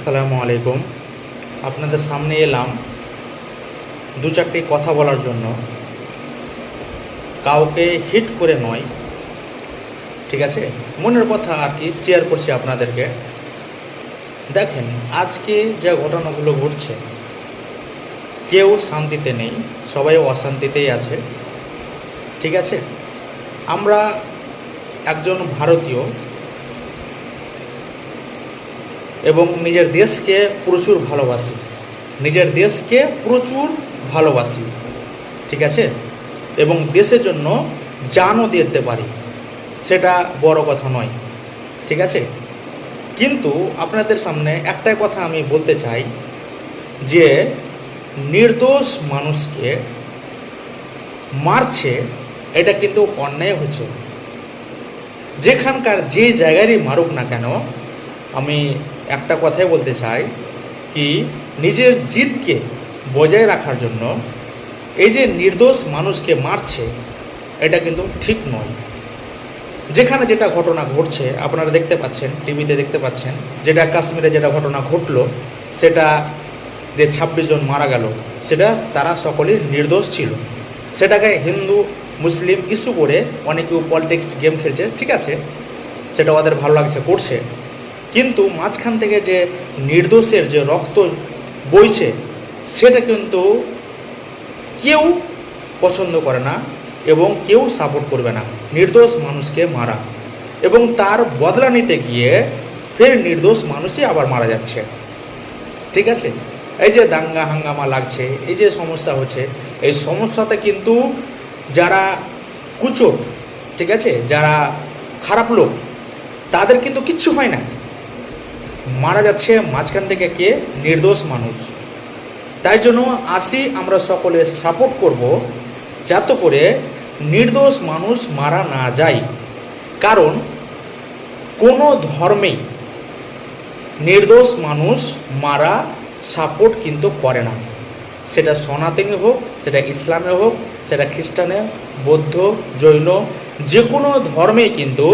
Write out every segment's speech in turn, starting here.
আসসালামু আলাইকুম। আপনাদের সামনে এলাম দু চারটি কথা বলার জন্য। কাউকে হিট করে নয়, ঠিক আছে, মনের কথা আর কি শেয়ার করছি আপনাদেরকে। দেখেন, আজকে যে ঘটনাগুলো ঘটছে, কেউ শান্তিতে নেই, সবাই অশান্তিতেই আছে, ঠিক আছে। আমরা একজন ভারতীয় এবং নিজের দেশকে প্রচুর ভালোবাসি, ঠিক আছে, এবং দেশের জন্য জানও দিতে পারি, সেটা বড় কথা নয়, ঠিক আছে। কিন্তু আপনাদের সামনে একটাই কথা আমি বলতে চাই যে নির্দোষ মানুষকে মারছে, এটা কিন্তু অন্যায় হচ্ছে। যেখানকার যে জায়গারই মারুক না কেন, আমি একটা কথাই বলতে চাই কি, নিজের জিদকে বজায় রাখার জন্য এই যে নির্দোষ মানুষকে মারছে, এটা কিন্তু ঠিক নয়। যেখানে যেটা ঘটনা ঘটছে আপনারা দেখতে পাচ্ছেন, টিভিতে দেখতে পাচ্ছেন, যেটা কাশ্মীরে যেটা ঘটনা ঘটলো, সেটা যে 26 জন মারা গেল, সেটা তারা সকলেই নির্দোষ ছিল। সেটাকে হিন্দু মুসলিম ইস্যু করে অনেকেও পলিটিক্স গেম খেলছে, ঠিক আছে, সেটা ওদের ভালো লাগছে করছে। কিন্তু মাঝখান থেকে যে নির্দোষের যে রক্ত বইছে, সেটা কিন্তু কেউ পছন্দ করে না এবং কেউ সাপোর্ট করবে না নির্দোষ মানুষকে মারা, এবং তার বদলা নিতে গিয়ে ফের নির্দোষ মানুষই আবার মারা যাচ্ছে, ঠিক আছে। এই যে দাঙ্গা হাঙ্গামা লাগছে, এই যে সমস্যা হচ্ছে, এই সমস্যাতে কিন্তু যারা কুচোট, ঠিক আছে, যারা খারাপ লোক, তাদের কিন্তু কিচ্ছু হয় না, মারা যাচ্ছে মাঝখান থেকে কে, নির্দোষ মানুষ। তাই জন্য আমরা সকলে সাপোর্ট করব যাতে করে নির্দোষ মানুষ মারা না যায়। কারণ কোনো ধর্মেই নির্দোষ মানুষ মারা সাপোর্ট কিন্তু করে না, সেটা সনাতনী হোক, সেটা ইসলামে হোক, সেটা খ্রিস্টানে, বৌদ্ধ, জৈন, যে কোনো ধর্মেই কিন্তু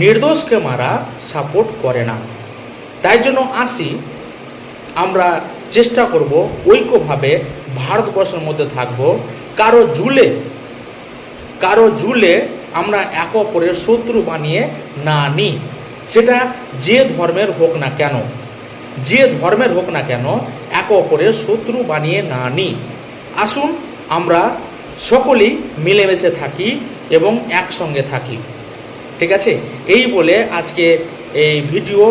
নির্দোষকে মারা সাপোর্ট করে না। তাই জন্য আমরা চেষ্টা করব ঐক্যভাবে ভারতবর্ষের মধ্যে থাকব, কারো জুলে আমরা এক অপরের শত্রু বানিয়ে না নিই। সেটা যে ধর্মের হোক না কেন, এক অপরের শত্রু বানিয়ে না নিই। আসুন আমরা সকলেই মিলেমিশে থাকি এবং একসঙ্গে থাকি, ঠিক আছে। এই বলে আজকে এই ভিডিও